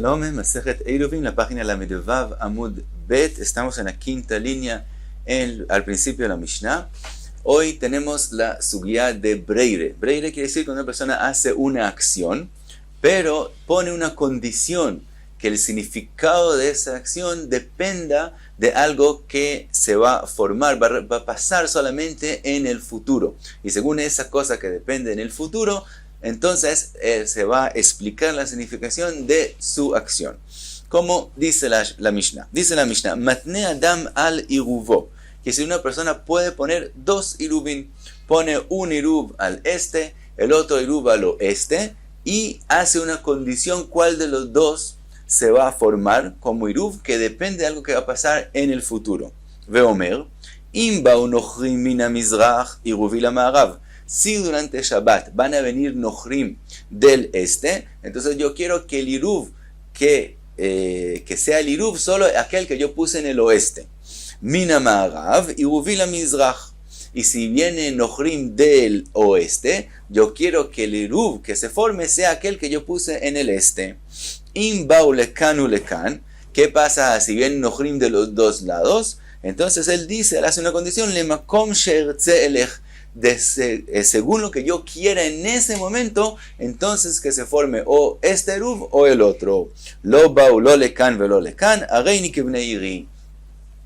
Shalom, Masejet Eruvin, la página Lamed-Vav Amud Bet. Estamos en la quinta línea al principio de la Mishnah. Hoy tenemos la sugía de Breire. Breire quiere decir que una persona hace una acción, pero pone una condición, que el significado de esa acción dependa de algo que se va a formar, va a pasar solamente en el futuro. Y según esa cosa que depende en el futuro, entonces se va a explicar la significación de su acción. Como dice la Mishnah. Dice la Mishnah, Matne Adam al Iruvo, que si una persona puede poner dos Iruvim, pone un Iruv al este, el otro Iruv al oeste, y hace una condición cuál de los dos se va a formar como Iruv, que depende de algo que va a pasar en el futuro. Veomer, Im ba'u nochrim min hamizrach Iruvi lama'arav. Si durante Shabbat van a venir nochrim del este, entonces yo quiero que el Iruv, que sea el Iruv solo aquel que yo puse en el oeste. Min hama'arav Iruvi lamizrach. Y si viene nochrim del oeste, yo quiero que el Iruv que se forme sea aquel que yo puse en el este. Im ba'u lekan u lekan. ¿Qué pasa si viene nochrim de los dos lados? Entonces él dice, él hace una condición, lemakom she'ertze elech. Según lo que yo quiera en ese momento, entonces que se forme o este Eruv o el otro. Lo ba'u lo lekan velo lekan, areini kibnei iri.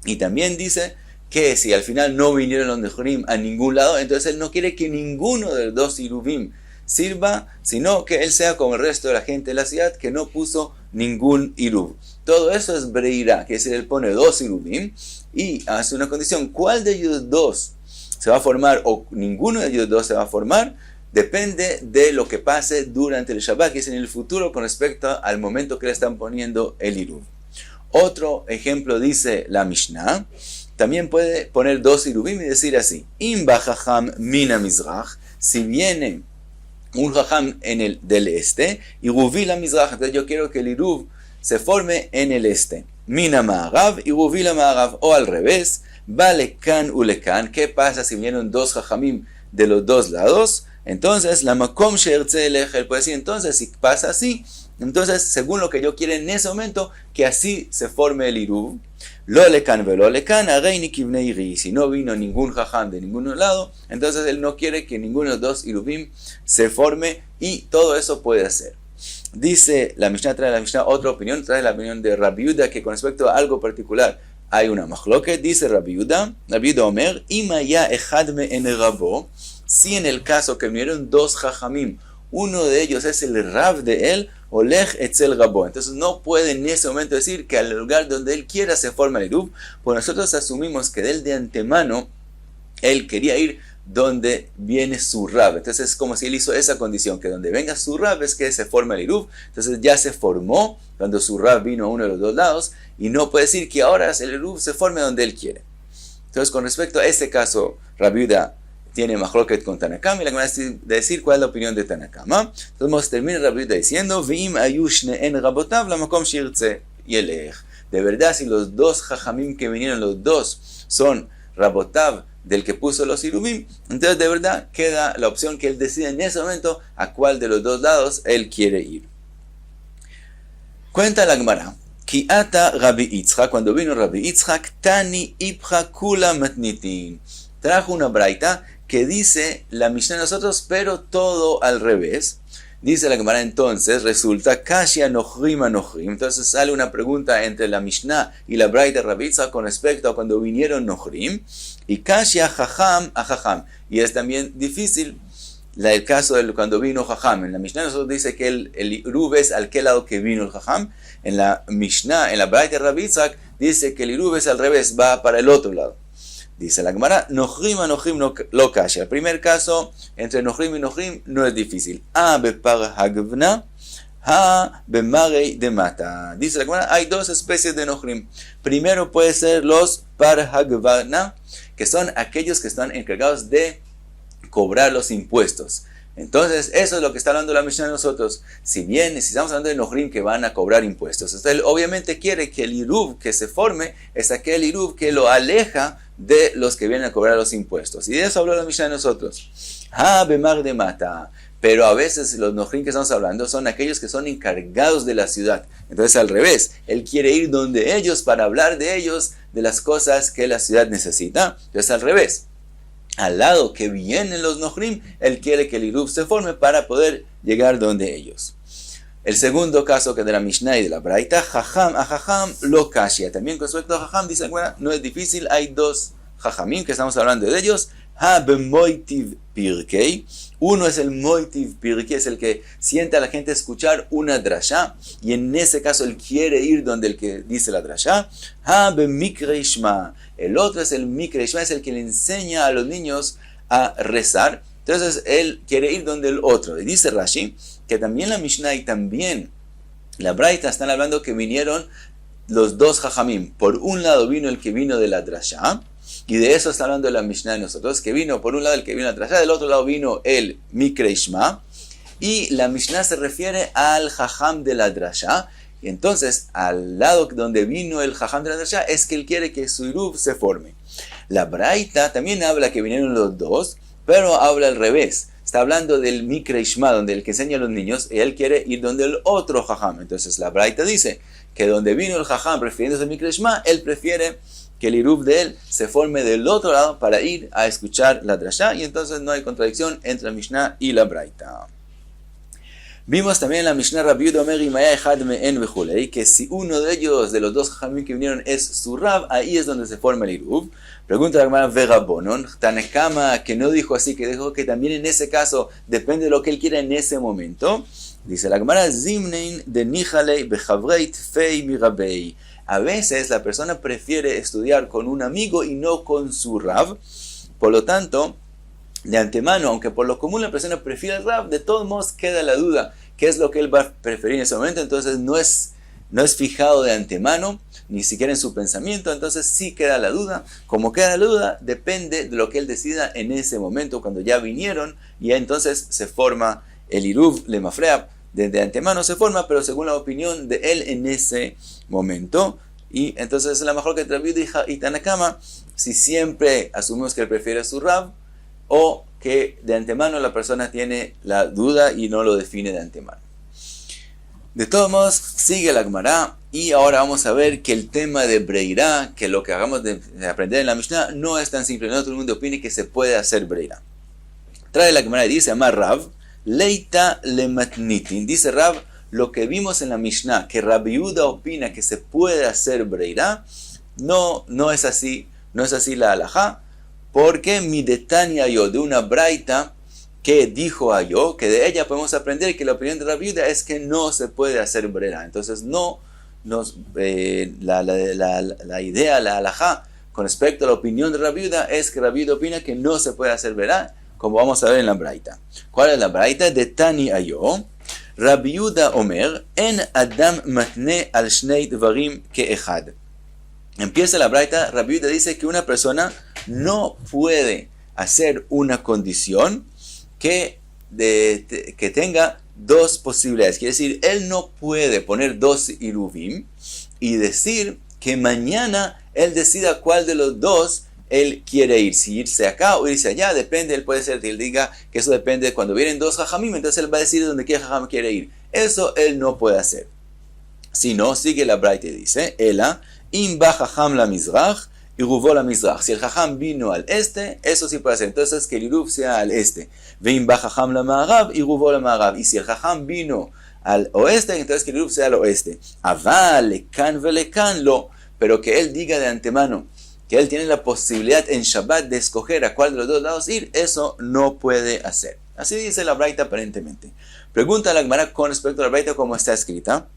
Y también dice que si al final no vinieron los Nehorim a ningún lado, entonces él no quiere que ninguno de los dos Iruvim sirva, sino que él sea como el resto de la gente de la ciudad que no puso ningún Iruv. Todo eso es Breira, que es decir, él pone dos Iruvim y hace una condición. ¿Cuál de ellos dos se va a formar o ninguno de ellos dos se va a formar? Depende de lo que pase durante el Shabbat, que es en el futuro con respecto al momento que le están poniendo el Iruv. Otro ejemplo dice la Mishnah. También puede poner dos Iruvim y decir así: Im ba'chacham min hamizrach. Si viene un jajam del este, Iruvi lamizrach. Entonces yo quiero que el Iruv se forme en el este. Min hama'arav Iruvi lama'arav. O al revés, va lekan u lekan. ¿Qué pasa si vienen dos jajamim de los dos lados? Entonces, la makom she'ertze elech. Él puede decir, entonces, si pasa así, entonces, según lo que yo quiero en ese momento, que así se forme el Iruv. Lo lekan velo lekan, areini kibnei iri. Si no vino ningún jajam de ningún lado, entonces él no quiere que ninguno de los dos Iruvim se forme, y todo eso puede hacer. Dice la Mishnah, trae la Mishnah otra opinión, trae la opinión de Rabbi Yehuda, que con respecto a algo particular hay una machloket. Dice Rabbi Yehuda Omer, imaya echad me'en rabo. Si en el caso que vinieron dos jajamim, uno de ellos es el rab de él, olech etzel rabo. Entonces no puede en ese momento decir que al lugar donde él quiera se forma el Iruv, pues nosotros asumimos que de antemano él quería ir donde viene su rab. Entonces es como si él hizo esa condición, que donde venga su rab es que se forma el Iruv. Entonces ya se formó cuando su rab vino a uno de los dos lados, y no puede decir que ahora el Iruv se forme donde él quiere. Entonces con respecto a este caso, Rabbi Yehuda tiene machloket con Tanakama, y la que va a decir cuál es la opinión de Tanakama. Entonces termina Rabbi Yehuda diciendo, V'im ayu shne'en rabotav lamakom she'irtze yelech. De verdad, si los dos jajamim que vinieron, los dos son rabotav del que puso los Iruvim, entonces de verdad queda la opción que él decida en ese momento a cuál de los dos lados él quiere ir. Cuenta la Gemara, Ki ata Rabbi Yitzchak, cuando vino Rabbi Yitzchak, Tani ipcha kula matnitin. Trajo una braita que dice la Mishnah de nosotros, pero todo al revés. Dice la Gemara, entonces resulta Kashia nochrim a nochrim. Entonces sale una pregunta entre la Mishnah y la braita de Rabbi Yitzchak con respecto a cuando vinieron nochrim, y Kashia jajam a jajam. Y es también difícil el caso de cuando vino jajam. En la Mishnah nosotros dice que el Iruv es al que lado que vino el jajam. En la Mishnah, en la braita de Rabbi Yitzchak, dice que el Iruv es al revés, va para el otro lado. Dice la Gemara, nochrim a nochrim lo kasha. El primer caso, entre nochrim y nochrim, no es difícil. A bepar hagvna, ha bemarei de mata. Dice la Gemara, hay dos especies de nochrim. Primero puede ser los par hagvna, que son aquellos que están encargados de cobrar los impuestos. Entonces, eso es lo que está hablando la Mishnah de nosotros. Si estamos hablando de nochrim que van a cobrar impuestos, entonces él obviamente quiere que el Iruv que se forme es aquel Iruv que lo aleja de los que vienen a cobrar los impuestos. Y de eso habló la Mishnah de nosotros. Ha bemar de mata. pero a veces los Nohrim que estamos hablando son aquellos que son encargados de la ciudad. Entonces al revés, él quiere ir donde ellos para hablar de ellos, de las cosas que la ciudad necesita. Entonces al revés, al lado que vienen los Nohrim, él quiere que el Iruv se forme para poder llegar donde ellos. El segundo caso que de la Mishnah y de la Braita, Jajam a Jajam lo kashia. También con respecto a Jajam, dice, bueno, no es difícil, hay dos Jajamim que estamos hablando de ellos. Ha bemoitiv pirkei. Uno es el moitiv pirkei, es el que siente a la gente escuchar una drasha, y en ese caso él quiere ir donde el que dice la drasha. Ha bemikre ishma. El otro es el mikre ishma, es el que le enseña a los niños a rezar. Entonces él quiere ir donde el otro. Y dice Rashi que también la Mishnah y también la Braita están hablando que vinieron los dos Jajamim. Por un lado vino el que vino de la drasha, y de eso está hablando la Mishnah de nosotros, que vino por un lado el que vino de la drasha, del otro lado vino el Mikre Ishma, y la Mishnah se refiere al Jajam de la drasha. Y entonces al lado donde vino el Jajam de la drasha es que él quiere que su Iruv se forme. La Braita también habla que vinieron los dos, pero habla al revés. Está hablando del Mikre Ishma, donde el que enseña a los niños, y él quiere ir donde el otro Jajam. Entonces la Braita dice que donde vino el Jajam refiriéndose al Mikre Ishma, él prefiere que el Iruv de él se forme del otro lado para ir a escuchar la drasha, y entonces no hay contradicción entre la Mishnah y la Braita. Vimos también en la Mishnah Rabbi Yehuda Omer Imaya Echad Me'en Vechulei, que si uno de ellos, de los dos Jajamim que vinieron, es su Rab, ahí es donde se forma el Iruv. Pregunta la Gemara Verabonon, Tanekama, que no dijo así, que dijo que también en ese caso depende de lo que él quiera en ese momento. Dice la Gemara Zimnein de Nihalei Bechavrei Tfei Mirabei. A veces la persona prefiere estudiar con un amigo y no con su Rab. Por lo tanto, de antemano, aunque por lo común la persona prefiere el Rab, de todos modos queda la duda qué es lo que él va a preferir en ese momento. Entonces no es fijado de antemano, ni siquiera en su pensamiento. Entonces sí queda la duda. Como queda la duda, depende de lo que él decida en ese momento, cuando ya vinieron, y entonces se forma el Iruv Lemafreab. De antemano se forma, pero según la opinión de él en ese momento. Y entonces es la mejor que Rabbi Yehuda y Tanakama, si siempre asumimos que él prefiere su Rab, o que de antemano la persona tiene la duda y no lo define de antemano. De todos modos, sigue la Gemara, y ahora vamos a ver que el tema de Breirá, que lo que hagamos de aprender en la Mishnah, no es tan simple. No todo el mundo opine que se puede hacer Breirá. Trae la Gemara y dice, Amar Rav, Leita lematnitin. Dice Rav, lo que vimos en la Mishnah, que Rabbi Yehuda opina que se puede hacer Breirá, no es así la halajá, porque mi detania yo, de una Braita que dijo a yo, que de ella podemos aprender que la opinión de Rabbi Yehuda es que no se puede hacer Breirá. Entonces la idea, la halajá, con respecto a la opinión de Rabbi Yehuda, es que Rabbi Yehuda opina que no se puede hacer Breirá, como vamos a ver en la Braita. ¿Cuál es la Braita? De Tani Ayo, Rabbi Yehuda Omer, En Adam Matne al Shnei Dvarim Ke'echad. Empieza la Braita, Rabbi Yehuda dice que una persona no puede hacer una condición que tenga dos posibilidades. Quiere decir, él no puede poner dos Iruvim y decir que mañana él decida cuál de los dos él quiere ir, si irse acá o irse allá, depende. Él puede ser que él diga que eso depende cuando vienen dos Jajamim, entonces él va a decir donde quiera Jajam quiere ir. Eso él no puede hacer. Si no, sigue la Braita y dice, Ela, im ba Jajam la Mizrach, Iruvó la Mizrach. Si el Jajam vino al este, eso sí puede hacer. Entonces que el Iruv sea al este. Veim ba Jajam la Ma'arav, Iruvó la Ma'arav. Y si el Jajam vino al oeste, entonces que el Iruv sea al oeste. Aval, lekan velekan lo. Pero que él diga de antemano que él tiene la posibilidad en Shabbat de escoger a cuál de los dos lados ir, eso no puede hacer. Así dice la Braita aparentemente. Pregunta a la Gemara con respecto a la Braita como está escrita.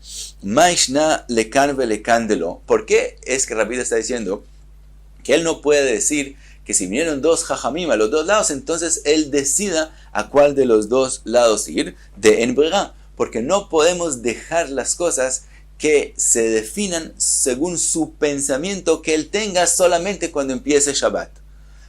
Maishna lekan velekan de lo. ¿Por qué es que Rabbi está diciendo que él no puede decir que si vinieron dos Jajamim a los dos lados, entonces él decida a cuál de los dos lados ir de en Breirá? Porque no podemos dejar las cosas que se definan según su pensamiento que él tenga solamente cuando empiece Shabbat,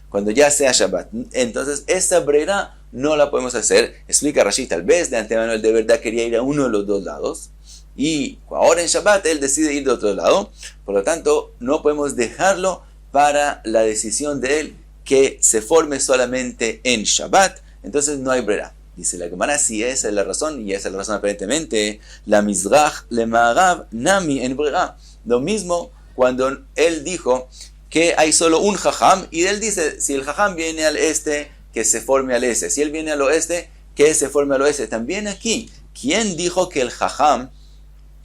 cuando ya sea Shabbat. Entonces esa Breirá no la podemos hacer. Explica Rashi, tal vez de antemano él de verdad quería ir a uno de los dos lados, y ahora en Shabbat él decide ir de otro lado. Por lo tanto, no podemos dejarlo para la decisión de él que se forme solamente en Shabbat. Entonces no hay Breirá. Dice la Gemara, si esa es la razón, y esa es la razón aparentemente, la Mizrach le Ma'arav nami en brera. Lo mismo cuando él dijo que hay solo un jajam, y él dice, si el jajam viene al este, que se forme al este. Si él viene al oeste, que se forme al oeste. También aquí, ¿quién dijo que el jajam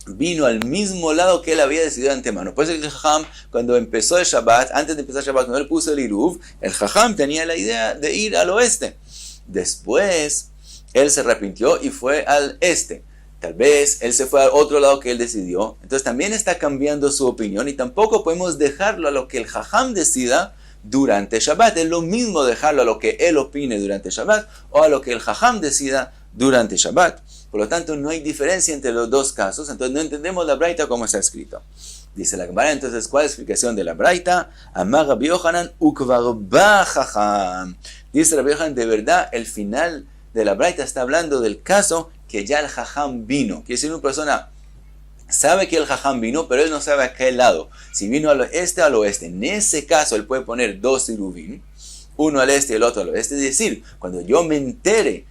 vino al mismo lado que él había decidido de antemano? Por eso el jajam, cuando empezó el Shabbat, antes de empezar el Shabbat, cuando él puso el Iruv, el jajam tenía la idea de ir al oeste. Después, él se arrepintió y fue al este. Tal vez él se fue al otro lado que él decidió. Entonces también está cambiando su opinión y tampoco podemos dejarlo a lo que el jajam decida durante Shabbat. Es lo mismo dejarlo a lo que él opine durante Shabbat o a lo que el jajam decida durante Shabbat. Por lo tanto, no hay diferencia entre los dos casos. Entonces no entendemos la braita como está escrito. Dice la Gemara, entonces, ¿cuál es la explicación de la braita? Amar Rabbi Yohanan ukvar ba jajam. Dice Rabbi Yohanan, de verdad, el final de la braita está hablando del caso que ya el jajam vino. Quiere decir, una persona sabe que el jajam vino, pero él no sabe a qué lado. Si vino al este o al oeste. En ese caso, él puede poner dos iruvim, uno al este y el otro al oeste. Es decir, cuando yo me entere,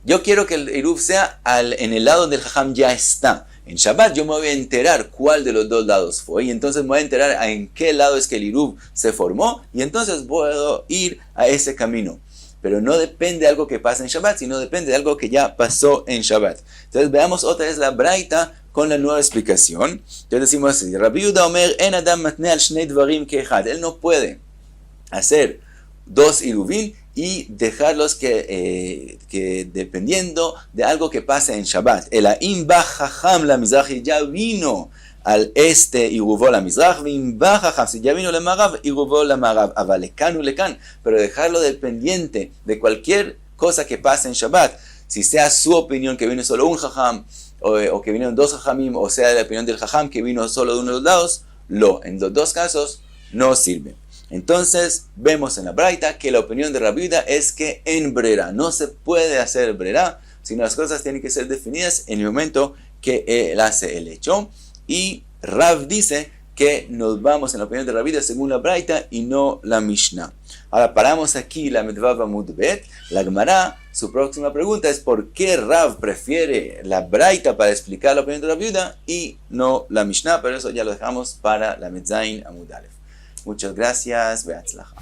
yo quiero que el iruv sea en el lado donde el jajam ya está. En Shabbat yo me voy a enterar cuál de los dos lados fue, y entonces me voy a enterar en qué lado es que el iruv se formó, y entonces puedo ir a ese camino. Pero no depende de algo que pasa en Shabbat, sino depende de algo que ya pasó en Shabbat. Entonces veamos otra vez la braita con la nueva explicación. Entonces decimos así, Rabbi Yehuda Omer, en Adam matne al shnei dvarim keechad. Él no puede hacer dos iruvim y dejarlos que dependiendo de algo que pase en Shabbat. El aim ba jajam la mizrahi, ya vino al este y rubó la mizrach, si ya vino la marav y rubó la marav, avalekan ulekan, pero dejarlo dependiente de cualquier cosa que pase en Shabbat, si sea su opinión que vino solo un jajam, o que vinieron dos jajamim, o sea la opinión del jajam que vino solo de uno de los lados, en los dos casos no sirve. Entonces vemos en la braita que la opinión de Rabbi Yehuda es que en brera no se puede hacer brera, sino las cosas tienen que ser definidas en el momento que él hace el hecho. Y Rav dice que nos vamos en la opinión de Rabbi Yehuda según la braita y no la Mishnah. Ahora paramos aquí la Medvav Amud Bet. La Gemara, su próxima pregunta es ¿por qué Rav prefiere la braita para explicar la opinión de Rabbi Yehuda y no la Mishnah? Pero eso ya lo dejamos para la Medzain Amud Aleph. Muchas gracias. Beatzlacha.